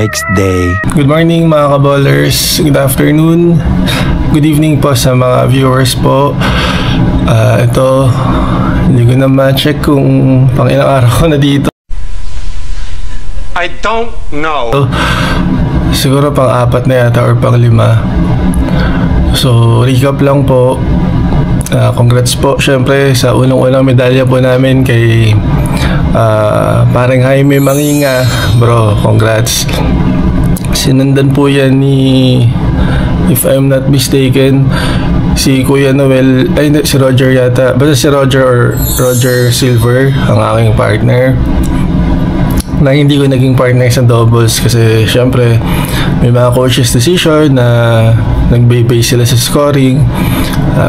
next day. Good morning mga kaballers. Good afternoon. Good evening po sa mga viewers po. Ito, hindi ko na ma-check kung pang ilang araw ko na dito. I don't know. Siguro pang 4 na yata or pang 5. So, recap lang po. Congrats po syempre sa unang-unang medalya po namin kay parang Jaime Manginga. Bro, congrats. Sinundan po yan ni, if I'm not mistaken, si Kuya Noel, ay si Roger yata. Basta si Roger or Roger Silver ang aking partner. Na hindi ko naging partner sa doubles kasi syempre may mga coaches decision na nagbe-base sila sa scoring.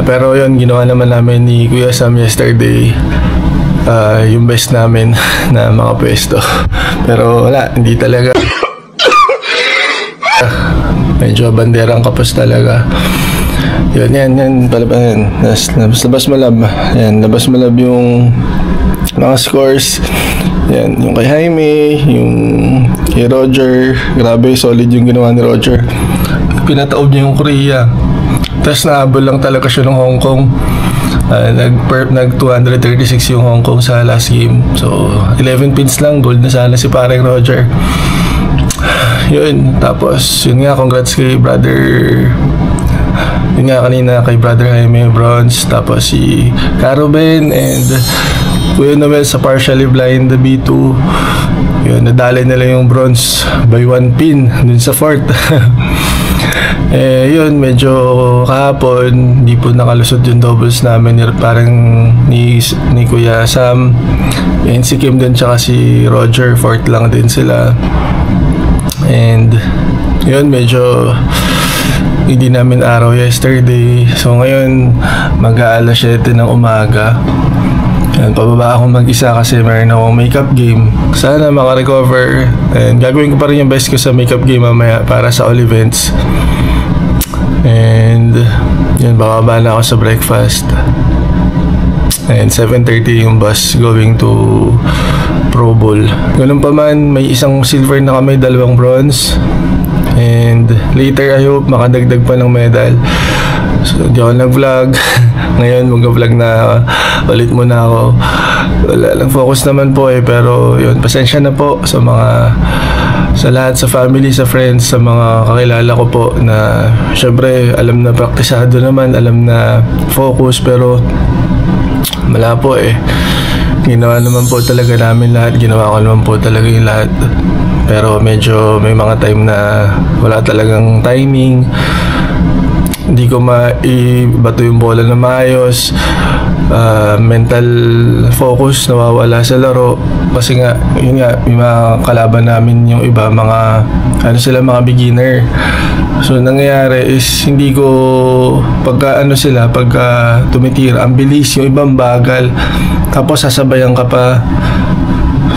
Pero yun, ginawa naman namin ni Kuya Sam yesterday yung best namin na mga pwesto. Pero wala, hindi talaga. Medyo banderang kapos talaga. Yan, palaban. Labas malab. Yan, labas malab yung mga scores. Yan, yung kay Jaime, yung kay Roger. Grabe, solid yung ginawa ni Roger. Pinataob niya yung Korea. Tapos nahabol lang talaga siya ng Hong Kong. Nag 236 yung Hong Kong sa last game. So, 11 pins lang. Gold na sana si pareng Roger. Yun. Tapos, yun nga, congrats kay brother. Yun nga kanina kay brother Jaime, bronze. Tapos si Caroben and Kuya Noel sa partially blind the B2. Yun, nadali nila yung bronze by 1 pin dun sa fourth. Yun, medyo kahapon hindi po nakalusot yung doubles namin parang ni Kuya Sam and si Kim din tsaka si Roger, fourth lang din sila. And yun, medyo hindi namin araw yesterday. So ngayon mag-aalas 7 ng umaga. Yan, pababa akong mag-isa kasi meron akong makeup game. Sana makarecover. And gagawin ko pa rin yung best ko sa makeup game mamaya para sa all events. And yun, bababa na ako sa breakfast. And 7:30 yung bus going to Pro Bowl. Ganun pa man, may isang silver na kami, 2 bronze. And later I hope makadagdag pa ng medal. So di ako nag-vlog. Ngayon mag-vlog na ulit muna ako. Wala lang, focus naman po pero yun, pasensya na po sa lahat, sa family, sa friends, sa mga kakilala ko po na syempre alam na praktisado naman, alam na focus, pero wala po ginawa naman po talaga namin lahat, ginawa ko naman po talaga yung lahat. Pero medyo may mga time na wala talagang timing, hindi ko maibato yung bola na maayos, mental focus nawawala sa laro kasi nga, yun nga, may mga kalaban namin yung iba, mga mga beginner. So nangyayari is hindi ko pagka tumitira, ang bilis, yung ibang bagal, tapos sasabayan ka pa.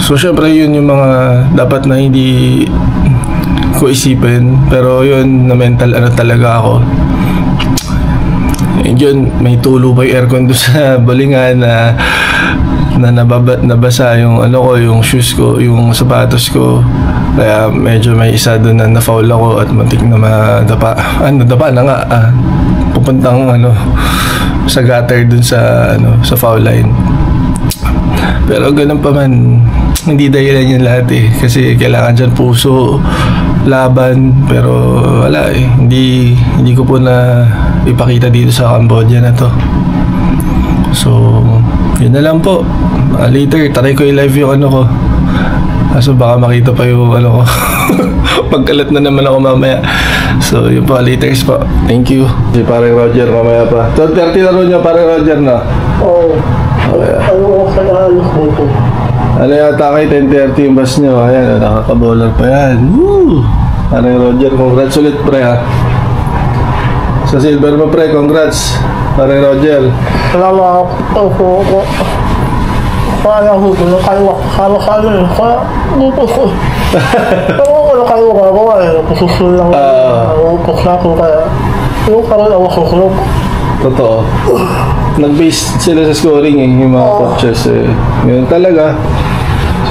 So syempre yun yung mga dapat na hindi ko isipin, pero yun na mental talaga ako. And yun, may tulo pa yung aircon doon sa balingan na nabasa yung yung shoes ko, yung sapatos ko. Kaya medyo may isa doon na na-foul ako at muntik na madapa. Nadapa na nga. Pupuntang sa gutter doon sa foul line. Pero ganun pa man, hindi dahilan yung lahat kasi kailangan dyan puso, laban, pero wala hindi ko po na ipakita dito sa Cambodia na to. So yun na lang po. Later try ko i-live yung ko, kaso baka makita pa yung ko. Pagkalat na naman ako mamaya. So yun po, laters po. Thank you. Si parang Roger mamaya pa 12:30 laro niya, parang Roger na. Oo. Ano yata kay 10:30 yung bus nyo. Ayan, nakakabolar pa yan. Woo! Parang Roger, congrats ulit pre sa silver mo pre, congrats parang Roger. Salamat po. Kaya ako kayo kaya dito ko. Pero kayo gagawa position lang upos na ko kaya yung karoon ako susunod. Totoo. Nag-base sila sa scoring yung mga coaches Yun talaga.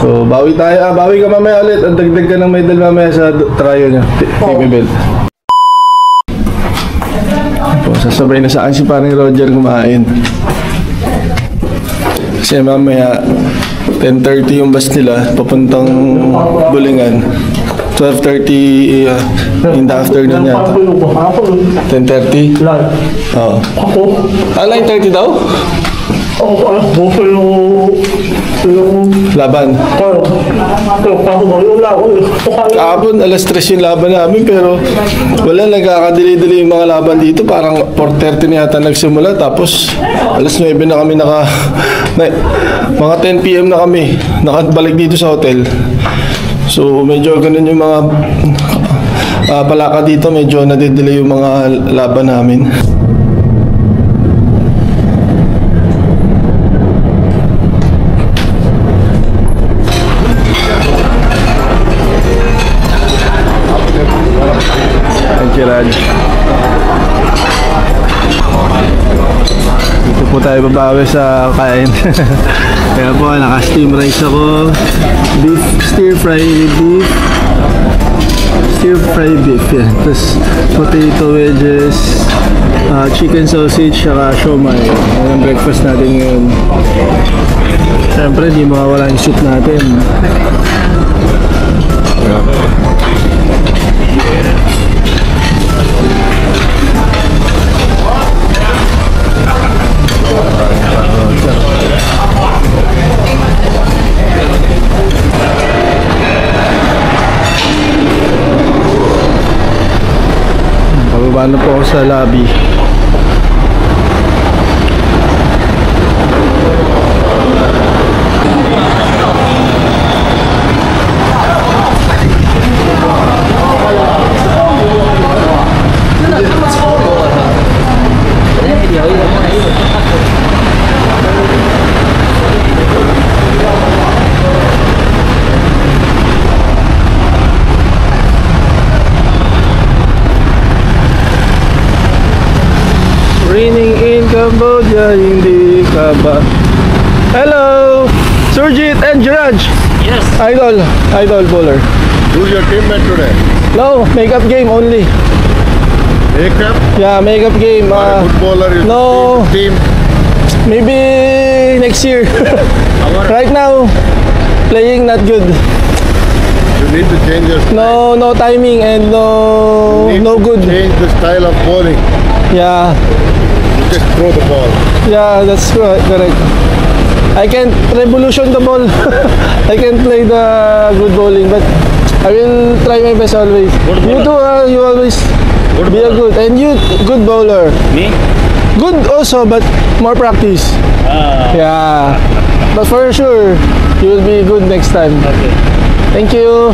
So So, bawi tayo. Bawi ka mamaya ulit. Ang dagdag ka ng medal mamaya sa tryo niya. TV belt. So, sasabay na sa akin si parang Roger kumain. Kasi mamaya 10:30 yung bus nila papuntang Bulingan. 12:30 in the afternoon yata. 10:30? Oo. 9:30 daw? Laban. Kahapon alas 3 yung laban namin pero wala, nagkakadili-dili yung mga laban dito. Parang 4:30 na yata nagsimula tapos alas 9 na kami mga 10 PM na kami nakabalik dito sa hotel. So medyo ganun yung mga palaka dito, medyo nadidelay yung mga laban namin. Thank you, Raj. Dito po tayo babawi sa kain. Kaya po, naka-steam rice ako. Beef, stir-fried beef. Stir-fried beef, yan. Tapos, potato wedges, chicken sausage, saka siomai. Yan ang breakfast natin ngayon. Siyempre, di mawawala yung soup natin. Pababa na po ako sa lobby. Raining in Cambodia, hindi ka ba? Hello! Surjit and Jiraj! Yes. Idol bowler. Who's your teammate today? No, makeup game only. Makeup? Yeah, makeup game. Footballer is no. team. Maybe next year. Right now, playing not good. You need to change your style. No timing and no good. Change the style of bowling. Yeah. You just throw the ball. Yeah, that's correct. I can't revolution the ball. I can't play the good bowling, but I will try my best always. You too, you always be a good, and you good bowler. Me? Good also, but more practice. Yeah, but for sure you will be good next time. Okay. Thank you.